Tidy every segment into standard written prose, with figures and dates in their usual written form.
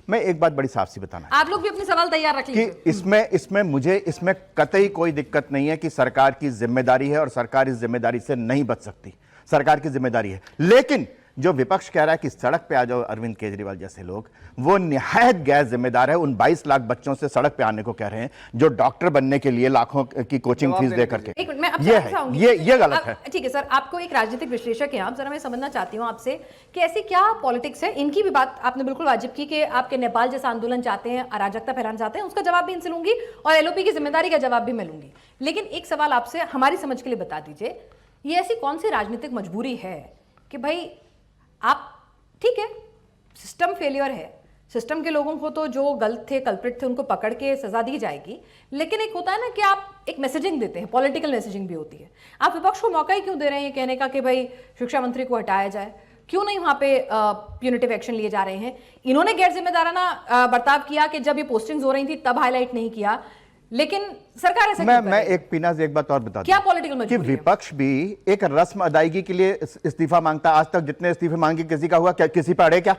मैं एक बात बड़ी साफ सी बताना, आप लोग भी अपने सवाल तैयार रख लीजिए कि इसमें कतई कोई दिक्कत नहीं है कि सरकार की जिम्मेदारी है और सरकार इस जिम्मेदारी से नहीं बच सकती, सरकार की जिम्मेदारी है। लेकिन जो विपक्ष कह रहा है कि सड़क पे आ जाओ अरविंद केजरीवाल जैसे लोग, वो निहायत गैर जिम्मेदार है। उन 22 लाख बच्चों से सड़क पे आने को कह रहे हैं जो डॉक्टर बनने के लिए लाखों की कोचिंग फीस दे करके। ये गलत है। ठीक है सर, आपको एक राजनीतिक विश्लेषक हैं आप, जरा मैं समझना चाहती हूँ आपसे कि ऐसी क्या पॉलिटिक्स है। इनकी भी बात आपने बिल्कुल वाजिब की कि आपके नेपाल जैसा आंदोलन चाहते हैं, अराजकता फैलाना चाहते हैं, उसका जवाब भी इनसे लूंगी और एलओपी की जिम्मेदारी का जवाब भी मैं लूंगी। लेकिन एक सवाल आपसे हमारी समझ के लिए बता दीजिए, ये ऐसी कौन सी राजनीतिक मजबूरी है कि भाई आप, ठीक है सिस्टम फेलियर है, सिस्टम के लोगों को तो जो गलत थे, कल्प्रिट थे, उनको पकड़ के सजा दी जाएगी, लेकिन एक होता है ना कि आप एक मैसेजिंग देते हैं, पॉलिटिकल मैसेजिंग भी होती है। आप विपक्ष को मौका ही क्यों दे रहे हैं कहने का कि भाई शिक्षा मंत्री को हटाया जाए? क्यों नहीं वहां पे प्यूनिटिव एक्शन लिए जा रहे हैं? इन्होंने गैर जिम्मेदाराना बर्ताव किया कि जब ये पोस्टिंग्स हो रही थी तब हाईलाइट नहीं किया, लेकिन सरकार ऐसा मैं एक पीनाज एक बात और बता दूं, क्या पॉलिटिकल मजबूरी कि विपक्ष भी एक रस्म अदायगी के लिए इस्तीफा मांगता। आज तक जितने इस्तीफे मांगे किसी का हुआ क्या? किसी पर अड़े क्या?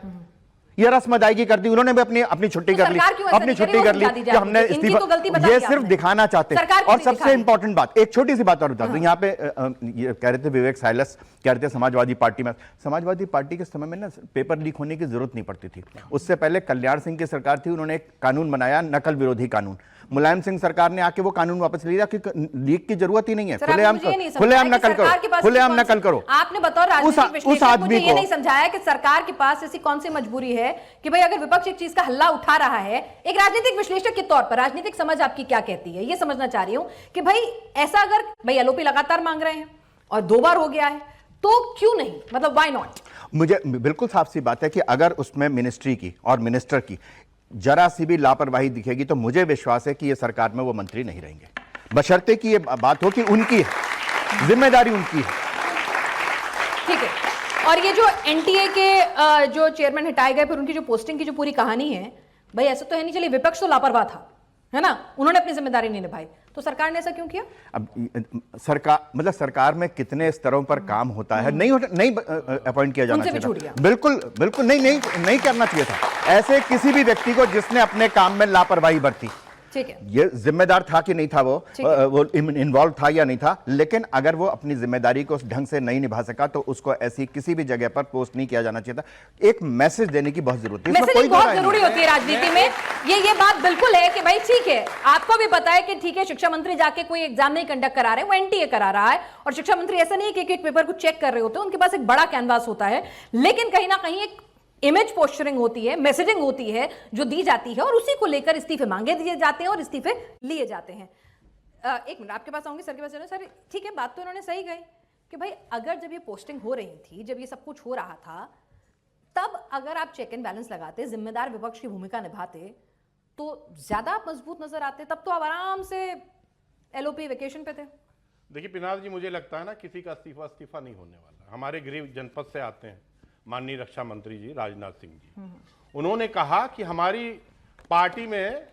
ये रस्म अदायगी कर दी उन्होंने भी, अपनी छुट्टी कर ली, अपनी छुट्टी कर ली कि हमने इस्तीफा। ये सिर्फ दिखाना चाहते हैं। और सबसे इंपॉर्टेंट बात, एक छोटी सी बात और बता दूं, यहाँ पे ये कह रहे थे विवेक साइलस, कह रहे थे समाजवादी पार्टी में, समाजवादी पार्टी के समय में ना पेपर लीक होने की जरूरत नहीं पड़ती थी। उससे पहले कल्याण सिंह की सरकार थी, उन्होंने एक कानून बनाया, नकल विरोधी कानून। मुलायम सिंह सरकार ने आके वो कानून वापस ले लिया कि लीक की जरूरत ही नहीं है, खुलेआम नकल करो, खुलेआम नकल करो। आपने बतौर राजनीतिक विश्लेषक मुझे ये नहीं समझाया कि सरकार के पास ऐसी कौन सी मजबूरी है कि भाई अगर विपक्ष एक चीज का हल्ला उठा रहा है, एक राजनीतिक विश्लेषक के तौर पर राजनीतिक समझ आपकी क्या कहती है, ये समझना चाह रही हूं कि भाई ऐसा अगर भाई एलओपी लगातार मांग रहे हैं और 2 बार हो गया है तो क्यों नहीं, मतलब व्हाई नॉट? मुझे बिल्कुल साफ सी बात है कि अगर उसमें मिनिस्ट्री की और मिनिस्टर की जरा सी भी लापरवाही दिखेगी तो मुझे विश्वास है कि ये सरकार में वो मंत्री नहीं रहेंगे, बशर्ते कि ये बात हो कि उनकी है, जिम्मेदारी उनकी है। ठीक है। और ये जो एनटीए के जो चेयरमैन हटाए गए, फिर उनकी जो पोस्टिंग की जो पूरी कहानी है, भाई ऐसा तो है नहीं, चलिए विपक्ष तो लापरवाह था, है ना, उन्होंने अपनी जिम्मेदारी नहीं निभाई, तो सरकार ने ऐसा क्यों किया? अब सरकार में कितने स्तरों पर काम होता है, नहीं अपॉइंट किया जाना चाहिए, बिल्कुल नहीं करना चाहिए था ऐसे किसी भी व्यक्ति को जिसने अपने काम में लापरवाही बरती। ठीक है, ये जिम्मेदार था कि नहीं था, वो इन्वॉल्व था या नहीं था, लेकिन अगर वो अपनी जिम्मेदारी को ढंग से नहीं निभा सका तो उसको ऐसी किसी भी जगह पर पोस्ट नहीं किया जाना चाहिए था। एक मैसेज देने की बहुत जरूरत है, मैसेजिंग बहुत जरूरी होती है राजनीति में। ये बात बिल्कुल है कि भाई ठीक है, आपको भी पता है कि ठीक है शिक्षा मंत्री जाके कोई एग्जाम नहीं कंडक्ट करा रहे, वो एनटीए करा रहा है, और शिक्षा मंत्री ऐसा नहीं है कि एक पेपर को चेक कर रहे होते हैं, उनके पास एक बड़ा कैनवास होता है, लेकिन कहीं ना कहीं एक इमेज पोस्चरिंग होती है, मैसेजिंग होती है जो दी जाती है, और उसी को लेकर इस्तीफे मांगे दिए जाते हैं और इस्तीफे लिए जाते हैं। एक मिनट आपके पास आऊंगी, सर के पास चलो। सर ठीक है, बात तो इन्होंने सही कही कि भाई अगर जब ये पोस्टिंग हो रही थी, जब ये सब कुछ हो रहा था, तब अगर आप चेक एंड बैलेंस लगाते, जिम्मेदार विपक्ष की भूमिका निभाते, तो ज्यादा आप मजबूत नजर आते। तब तो आप आराम से एलओपी वेकेशन पे थे। देखिए पिनाज जी, मुझे लगता है ना किसी का इस्तीफा नहीं होने वाला। हमारे गृह जनपद से आते हैं माननीय रक्षा मंत्री जी राजनाथ सिंह जी, उन्होंने कहा कि हमारी पार्टी में,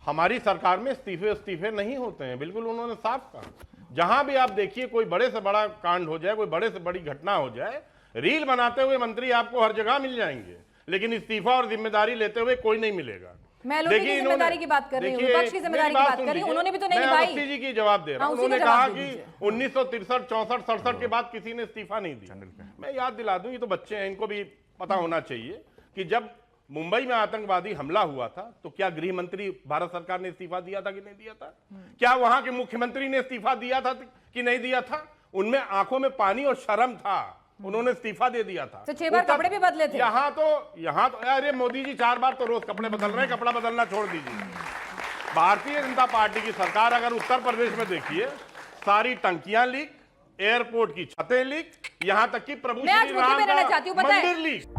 हमारी सरकार में इस्तीफे नहीं होते हैं। बिल्कुल उन्होंने साफ कहा। जहां भी आप देखिए कोई बड़े से बड़ा कांड हो जाए, कोई बड़े से बड़ी घटना हो जाए, रील बनाते हुए मंत्री आपको हर जगह मिल जाएंगे, लेकिन इस्तीफा और जिम्मेदारी लेते हुए कोई नहीं मिलेगा। मैं एलओपी की जिम्मेदारी की बात कर रही हूं, विपक्ष की जिम्मेदारी की बात कर रही हूं, उन्होंने भी तो नहीं निभाई। मैं जी की जवाब दे रहा हूं। उन्होंने कहा कि 1963, 64, 67 के बाद किसी ने इस्तीफा नहीं दिया। मैं याद दिला दूं, ये तो बच्चे हैं, इनको भी पता होना चाहिए कि जब मुंबई में आतंकवादी हमला हुआ था तो क्या गृह मंत्री भारत सरकार ने इस्तीफा दिया था कि नहीं दिया था? क्या वहां के मुख्यमंत्री ने इस्तीफा दिया था कि नहीं दिया था? उनमें आंखों में पानी और शर्म था, उन्होंने इस्तीफा दे दिया था। तो 6 बार कपड़े भी बदले थे। यहाँ तो अरे मोदी जी 4 बार तो रोज कपड़े बदल रहे हैं, कपड़ा बदलना छोड़ दीजिए। भारतीय जनता पार्टी की सरकार अगर उत्तर प्रदेश में देखिए, सारी टंकियां लीक, एयरपोर्ट की छतें लीक, यहां तक कि प्रभु श्री राम का मंदिर लीक।